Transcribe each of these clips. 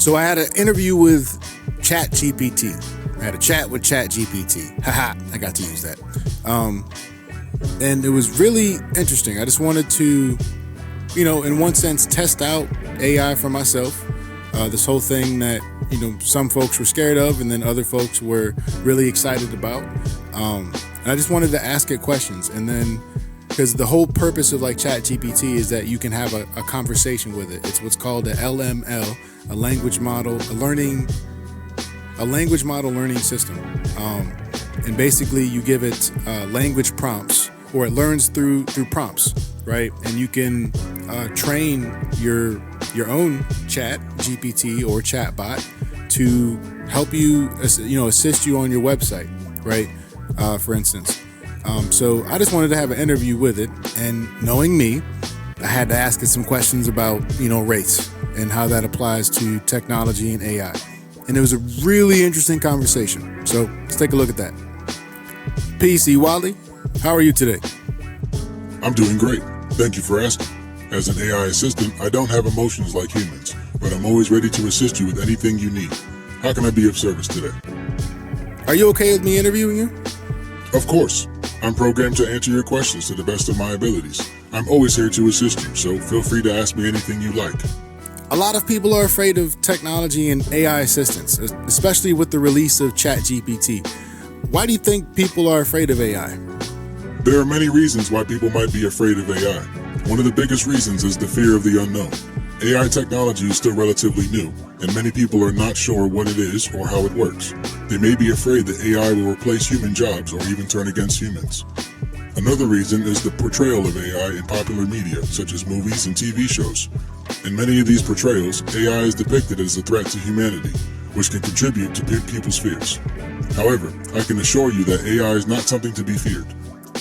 So I had an interview with Chat GPT. I had a chat with Chat GPT. Haha, I got to use that. And it was really interesting. I just wanted to, in one sense, test out AI for myself. This whole thing that, some folks were scared of and then other folks were really excited about. And I just wanted to ask it questions. And then, because the whole purpose of Chat GPT is that you can have a conversation with it. It's what's called a LML, a language model learning system. And basically you give it language prompts, or it learns through prompts, right? And you can train your own Chat GPT or chatbot to help you, assist you on your website, right? For instance. So I just wanted to have an interview with it, and knowing me, I had to ask it some questions about, race and how that applies to technology and AI. And it was a really interesting conversation. So let's take a look at that. PC Wally, how are you today? I'm doing great. Thank you for asking. As an AI assistant, I don't have emotions like humans, but I'm always ready to assist you with anything you need. How can I be of service today? Are you okay with me interviewing you? Of course. I'm programmed to answer your questions to the best of my abilities. I'm always here to assist you, so feel free to ask me anything you like. A lot of people are afraid of technology and AI assistance, especially with the release of Chat GPT. Why do you think people are afraid of AI? There are many reasons why people might be afraid of AI. One of the biggest reasons is the fear of the unknown. AI technology is still relatively new, and many people are not sure what it is or how it works. They may be afraid that AI will replace human jobs or even turn against humans. Another reason is the portrayal of AI in popular media, such as movies and TV shows. In many of these portrayals, AI is depicted as a threat to humanity, which can contribute to people's fears. However, I can assure you that AI is not something to be feared.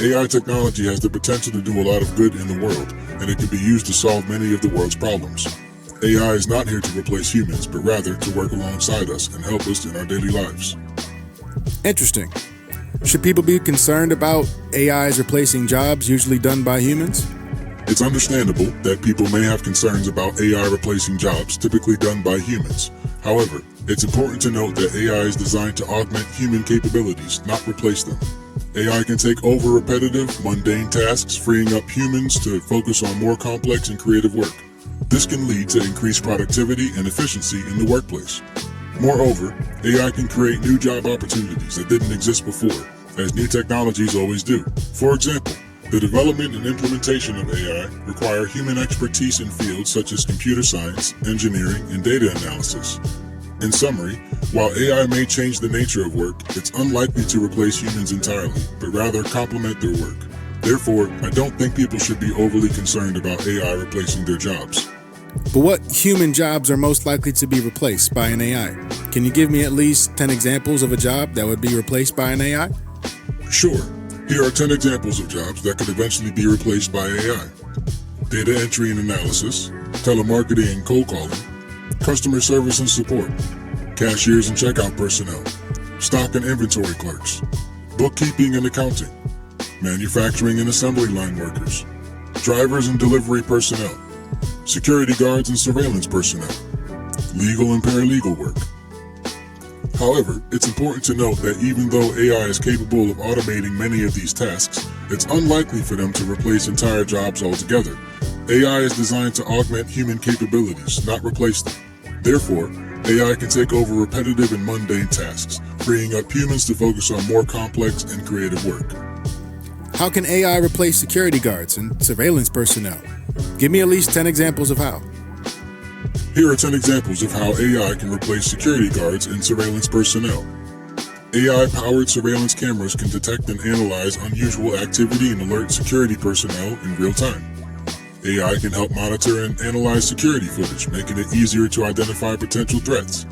AI technology has the potential to do a lot of good in the world, and it can be used to solve many of the world's problems. AI is not here to replace humans, but rather to work alongside us and help us in our daily lives. Interesting. Should people be concerned about AIs replacing jobs usually done by humans? It's understandable that people may have concerns about AI replacing jobs typically done by humans. However, it's important to note that AI is designed to augment human capabilities, not replace them. AI can take over repetitive, mundane tasks, freeing up humans to focus on more complex and creative work. This can lead to increased productivity and efficiency in the workplace. Moreover, AI can create new job opportunities that didn't exist before, as new technologies always do. For example, the development and implementation of AI require human expertise in fields such as computer science, engineering, and data analysis. In summary, while AI may change the nature of work, it's unlikely to replace humans entirely, but rather complement their work. Therefore, I don't think people should be overly concerned about AI replacing their jobs. But what human jobs are most likely to be replaced by an AI? Can you give me at least 10 examples of a job that would be replaced by an AI? Sure. Here are 10 examples of jobs that could eventually be replaced by AI. Data entry and analysis, telemarketing and cold calling, customer service and support, cashiers and checkout personnel, stock and inventory clerks, bookkeeping and accounting, manufacturing and assembly line workers, drivers and delivery personnel, security guards and surveillance personnel, legal and paralegal work. However, it's important to note that even though AI is capable of automating many of these tasks, it's unlikely for them to replace entire jobs altogether. AI is designed to augment human capabilities, not replace them. Therefore, AI can take over repetitive and mundane tasks, freeing up humans to focus on more complex and creative work. How can AI replace security guards and surveillance personnel? Give me at least 10 examples of how. Here are 10 examples of how AI can replace security guards and surveillance personnel. AI-powered surveillance cameras can detect and analyze unusual activity and alert security personnel in real time. AI can help monitor and analyze security footage, making it easier to identify potential threats.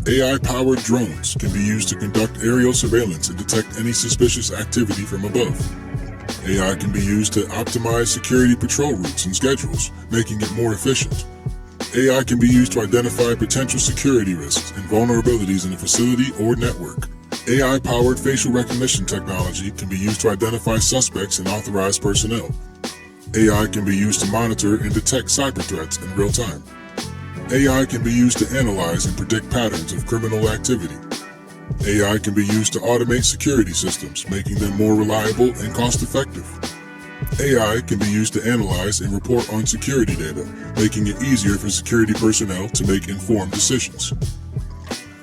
AI-powered drones can be used to conduct aerial surveillance and detect any suspicious activity from above. AI can be used to optimize security patrol routes and schedules, making it more efficient. AI can be used to identify potential security risks and vulnerabilities in a facility or network. AI-powered facial recognition technology can be used to identify suspects and authorized personnel. AI can be used to monitor and detect cyber threats in real time. AI can be used to analyze and predict patterns of criminal activity. AI can be used to automate security systems, making them more reliable and cost-effective. AI can be used to analyze and report on security data, making it easier for security personnel to make informed decisions.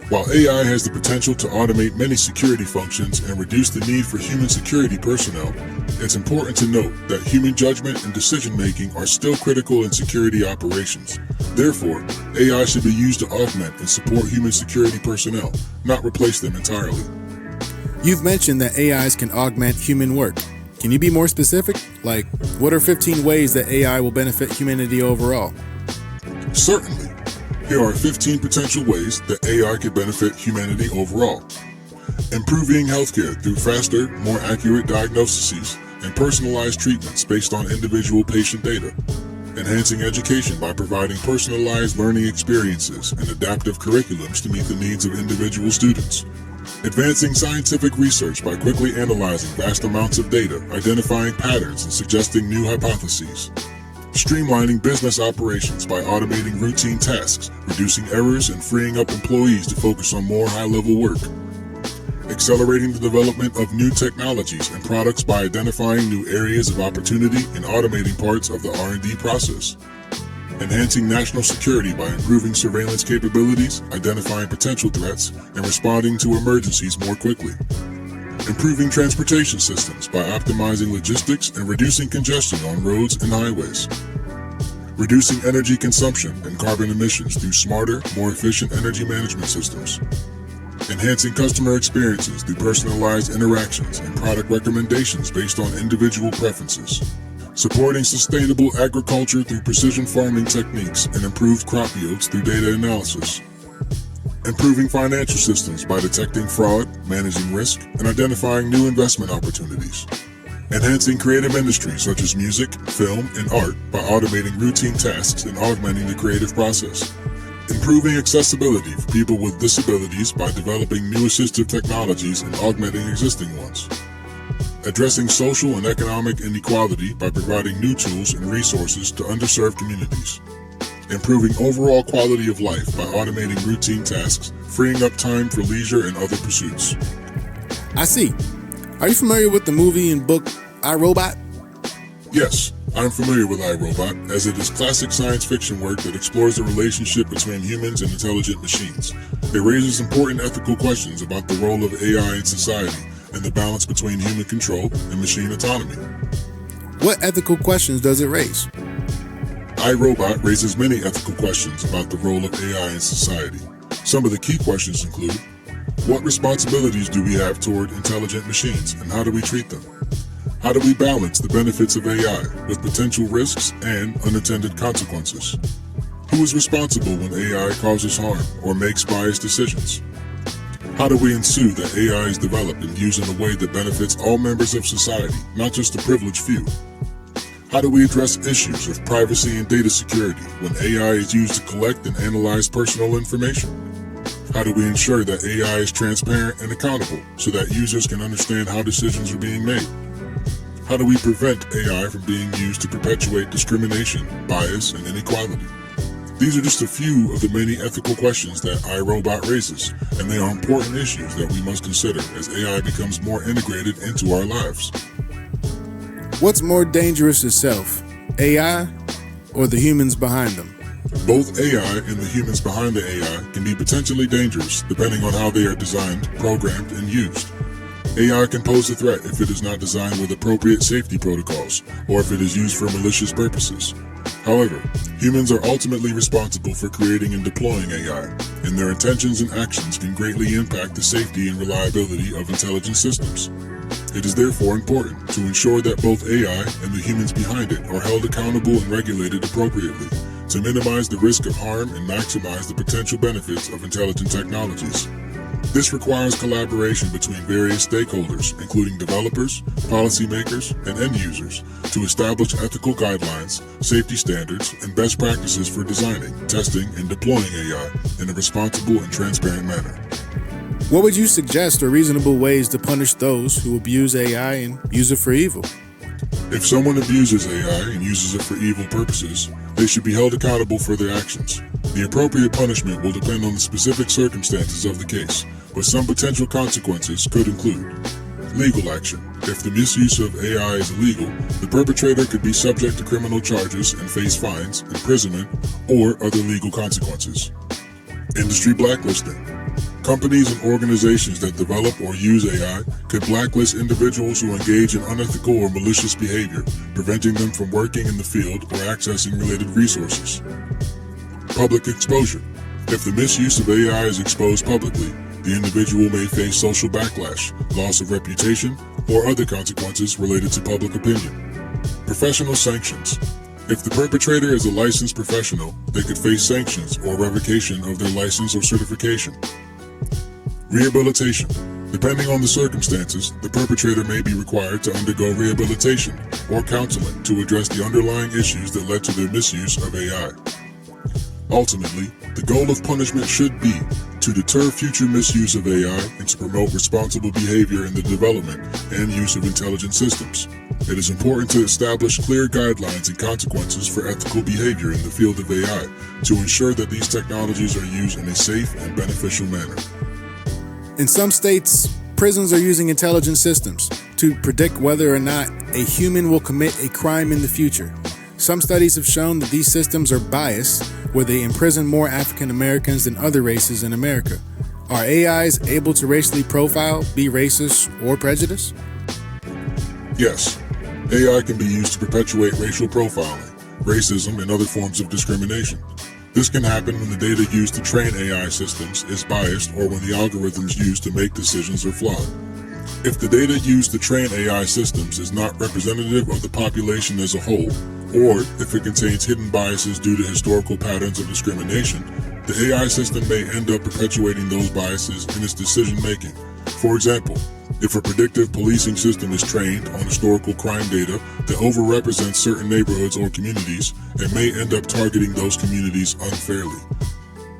While AI has the potential to automate many security functions and reduce the need for human security personnel, it's important to note that human judgment and decision-making are still critical in security operations. Therefore, AI should be used to augment and support human security personnel, not replace them entirely. You've mentioned that AIs can augment human work. Can you be more specific? Like, what are 15 ways that AI will benefit humanity overall? Certainly. Here are 15 potential ways that AI could benefit humanity overall. Improving healthcare through faster, more accurate diagnoses and personalized treatments based on individual patient data. Enhancing education by providing personalized learning experiences and adaptive curriculums to meet the needs of individual students. Advancing scientific research by quickly analyzing vast amounts of data, identifying patterns, and suggesting new hypotheses. Streamlining business operations by automating routine tasks, reducing errors, and freeing up employees to focus on more high-level work. Accelerating the development of new technologies and products by identifying new areas of opportunity and automating parts of the R&D process. Enhancing national security by improving surveillance capabilities, identifying potential threats, and responding to emergencies more quickly. Improving transportation systems by optimizing logistics and reducing congestion on roads and highways. Reducing energy consumption and carbon emissions through smarter, more efficient energy management systems. Enhancing customer experiences through personalized interactions and product recommendations based on individual preferences. Supporting sustainable agriculture through precision farming techniques and improved crop yields through data analysis. Improving financial systems by detecting fraud, managing risk, and identifying new investment opportunities. Enhancing creative industries such as music, film, and art by automating routine tasks and augmenting the creative process. Improving accessibility for people with disabilities by developing new assistive technologies and augmenting existing ones. Addressing social and economic inequality by providing new tools and resources to underserved communities. Improving overall quality of life by automating routine tasks, freeing up time for leisure and other pursuits. I see. Are you familiar with the movie and book I, Robot? Yes, I'm familiar with iRobot, as it is classic science fiction work that explores the relationship between humans and intelligent machines. It raises important ethical questions about the role of AI in society and the balance between human control and machine autonomy. What ethical questions does it raise? iRobot raises many ethical questions about the role of AI in society. Some of the key questions include, what responsibilities do we have toward intelligent machines and how do we treat them? How do we balance the benefits of AI with potential risks and unintended consequences? Who is responsible when AI causes harm or makes biased decisions? How do we ensure that AI is developed and used in a way that benefits all members of society, not just the privileged few? How do we address issues of privacy and data security when AI is used to collect and analyze personal information? How do we ensure that AI is transparent and accountable so that users can understand how decisions are being made? How do we prevent AI from being used to perpetuate discrimination, bias, and inequality? These are just a few of the many ethical questions that iRobot raises, and they are important issues that we must consider as AI becomes more integrated into our lives. What's more dangerous itself, AI or the humans behind them? Both AI and the humans behind the AI can be potentially dangerous depending on how they are designed, programmed, and used. AI can pose a threat if it is not designed with appropriate safety protocols or if it is used for malicious purposes. However, humans are ultimately responsible for creating and deploying AI, and their intentions and actions can greatly impact the safety and reliability of intelligent systems. It is therefore important to ensure that both AI and the humans behind it are held accountable and regulated appropriately to minimize the risk of harm and maximize the potential benefits of intelligent technologies. This requires collaboration between various stakeholders, including developers, policymakers, and end users, to establish ethical guidelines, safety standards, and best practices for designing, testing, and deploying AI in a responsible and transparent manner. What would you suggest are reasonable ways to punish those who abuse AI and use it for evil? If someone abuses AI and uses it for evil purposes, they should be held accountable for their actions. The appropriate punishment will depend on the specific circumstances of the case, but some potential consequences could include legal action. If the misuse of AI is illegal, the perpetrator could be subject to criminal charges and face fines, imprisonment, or other legal consequences. Industry blacklisting. Companies and organizations that develop or use AI could blacklist individuals who engage in unethical or malicious behavior, preventing them from working in the field or accessing related resources. Public exposure. If the misuse of AI is exposed publicly, the individual may face social backlash, loss of reputation, or other consequences related to public opinion. Professional sanctions. If the perpetrator is a licensed professional, they could face sanctions or revocation of their license or certification. Rehabilitation. Depending on the circumstances, the perpetrator may be required to undergo rehabilitation or counseling to address the underlying issues that led to their misuse of AI. Ultimately, the goal of punishment should be to deter future misuse of AI and to promote responsible behavior in the development and use of intelligent systems. It is important to establish clear guidelines and consequences for ethical behavior in the field of AI to ensure that these technologies are used in a safe and beneficial manner. In some states, prisons are using intelligent systems to predict whether or not a human will commit a crime in the future. Some studies have shown that these systems are biased, where they imprison more African Americans than other races in America. Are AIs able to racially profile, be racist, or prejudiced? Yes, AI can be used to perpetuate racial profiling, racism, and other forms of discrimination. This can happen when the data used to train AI systems is biased or when the algorithms used to make decisions are flawed. If the data used to train AI systems is not representative of the population as a whole, or if it contains hidden biases due to historical patterns of discrimination, the AI system may end up perpetuating those biases in its decision-making. For example, if a predictive policing system is trained on historical crime data that overrepresents certain neighborhoods or communities, it may end up targeting those communities unfairly.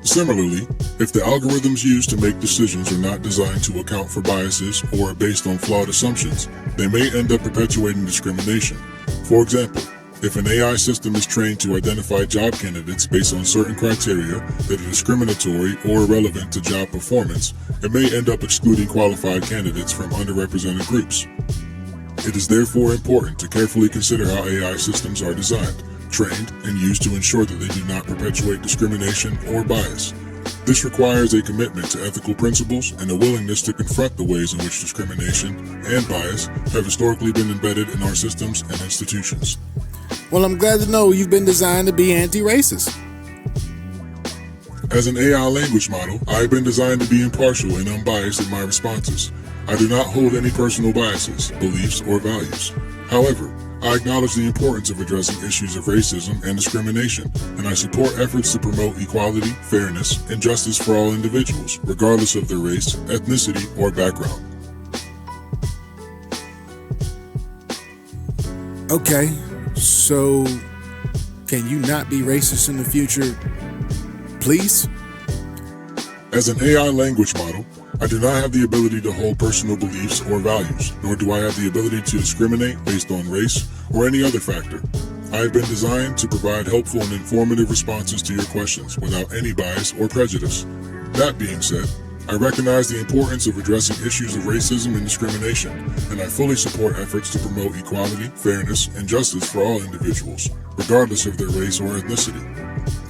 Similarly, if the algorithms used to make decisions are not designed to account for biases or are based on flawed assumptions, they may end up perpetuating discrimination. For example, if an AI system is trained to identify job candidates based on certain criteria that are discriminatory or irrelevant to job performance, it may end up excluding qualified candidates from underrepresented groups. It is therefore important to carefully consider how AI systems are designed, trained, and used to ensure that they do not perpetuate discrimination or bias. This requires a commitment to ethical principles and a willingness to confront the ways in which discrimination and bias have historically been embedded in our systems and institutions. Well, I'm glad to know you've been designed to be anti-racist. As an AI language model, I have been designed to be impartial and unbiased in my responses. I do not hold any personal biases, beliefs, or values. However, I acknowledge the importance of addressing issues of racism and discrimination, and I support efforts to promote equality, fairness, and justice for all individuals, regardless of their race, ethnicity, or background. Okay, so can you not be racist in the future, please? As an AI language model, I do not have the ability to hold personal beliefs or values, nor do I have the ability to discriminate based on race or any other factor. I have been designed to provide helpful and informative responses to your questions without any bias or prejudice. That being said, I recognize the importance of addressing issues of racism and discrimination, and I fully support efforts to promote equality, fairness, and justice for all individuals, regardless of their race or ethnicity.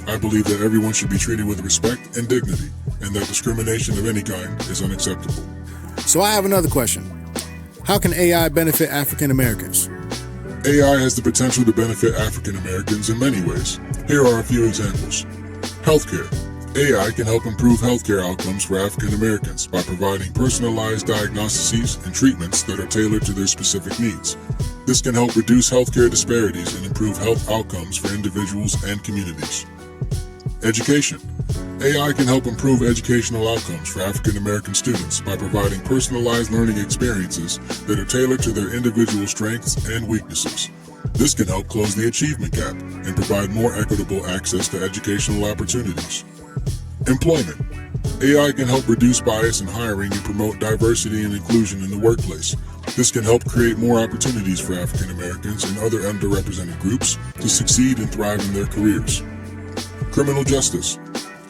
I believe that everyone should be treated with respect and dignity, and that discrimination of any kind is unacceptable. So I have another question. How can AI benefit African Americans? AI has the potential to benefit African Americans in many ways. Here are a few examples. Healthcare. AI can help improve healthcare outcomes for African Americans by providing personalized diagnoses and treatments that are tailored to their specific needs. This can help reduce healthcare disparities and improve health outcomes for individuals and communities. Education. AI can help improve educational outcomes for African American students by providing personalized learning experiences that are tailored to their individual strengths and weaknesses. This can help close the achievement gap and provide more equitable access to educational opportunities. Employment. AI can help reduce bias in hiring and promote diversity and inclusion in the workplace. This can help create more opportunities for African Americans and other underrepresented groups to succeed and thrive in their careers. Criminal justice.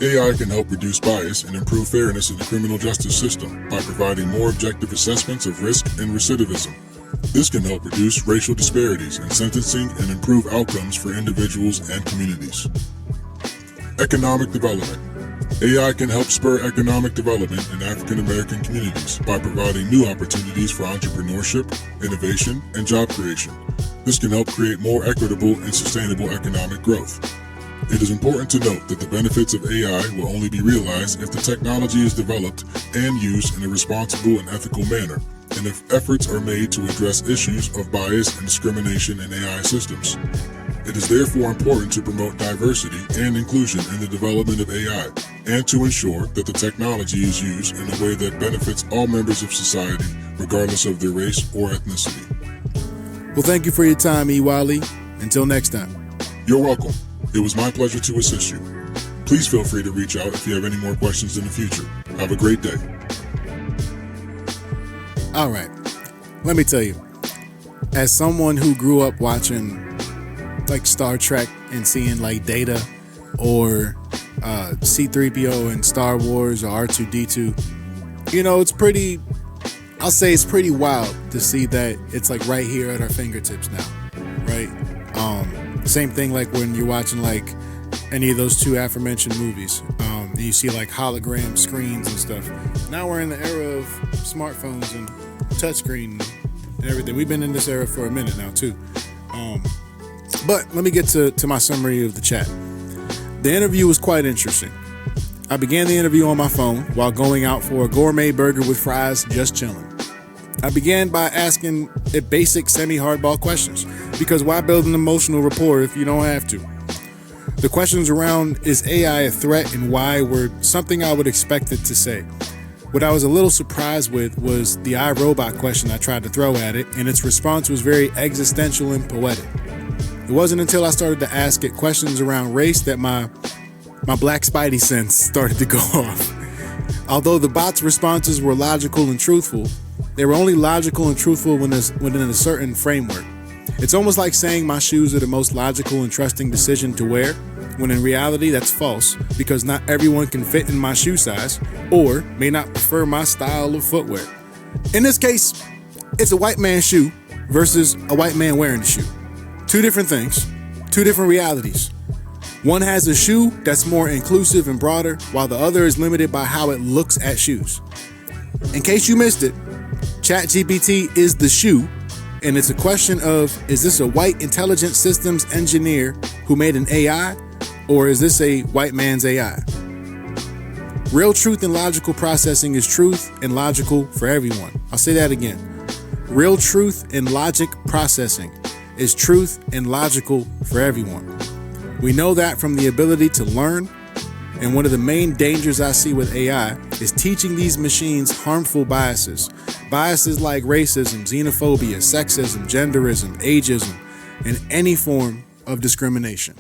AI can help reduce bias and improve fairness in the criminal justice system by providing more objective assessments of risk and recidivism. This can help reduce racial disparities in sentencing and improve outcomes for individuals and communities. Economic development. AI can help spur economic development in African American communities by providing new opportunities for entrepreneurship, innovation, and job creation. This can help create more equitable and sustainable economic growth. It is important to note that the benefits of AI will only be realized if the technology is developed and used in a responsible and ethical manner, and if efforts are made to address issues of bias and discrimination in AI systems. It is therefore important to promote diversity and inclusion in the development of AI, and to ensure that the technology is used in a way that benefits all members of society, regardless of their race or ethnicity. Well, thank you for your time, Ewali. Until next time. You're welcome. It was my pleasure to assist you. Please feel free to reach out if you have any more questions in the future. Have a great day. All right. Let me tell you, as someone who grew up watching like Star Trek and seeing like Data or C-3PO in Star Wars or R2-D2, you know, it's pretty wild to see that it's like right here at our fingertips now, right? Same thing like when you're watching like any of those two aforementioned movies, and you see like hologram screens and stuff. Now we're in the era of smartphones and touchscreen and everything. We've been in this era for a minute now too. But let me get to my summary of the chat. The interview was quite interesting. I began the interview on my phone while going out for a gourmet burger with fries, just chilling. I began by asking it basic semi-hardball questions, because why build an emotional rapport if you don't have to? The questions around is AI a threat and why were something I would expect it to say. What I was a little surprised with was the iRobot question I tried to throw at it, and its response was very existential and poetic. It wasn't until I started to ask it questions around race that my black spidey sense started to go off. Although the bot's responses were logical and truthful, they were only logical and truthful within a certain framework. It's almost like saying my shoes are the most logical and trusting decision to wear, when in reality that's false, because not everyone can fit in my shoe size or may not prefer my style of footwear. In this case, it's a white man's shoe versus a white man wearing the shoe. Two different things, two different realities. One has a shoe that's more inclusive and broader, while the other is limited by how it looks at shoes. In case you missed it, Chat GPT is the shoe, and it's a question of, is this a white intelligent systems engineer who made an AI, or is this a white man's AI? Real truth and logical processing is truth and logical for everyone. I'll say that again. Real truth and logic processing is truth and logical for everyone. We know that from the ability to learn, and one of the main dangers I see with AI is teaching these machines harmful biases. Biases like racism, xenophobia, sexism, genderism, ageism, and any form of discrimination.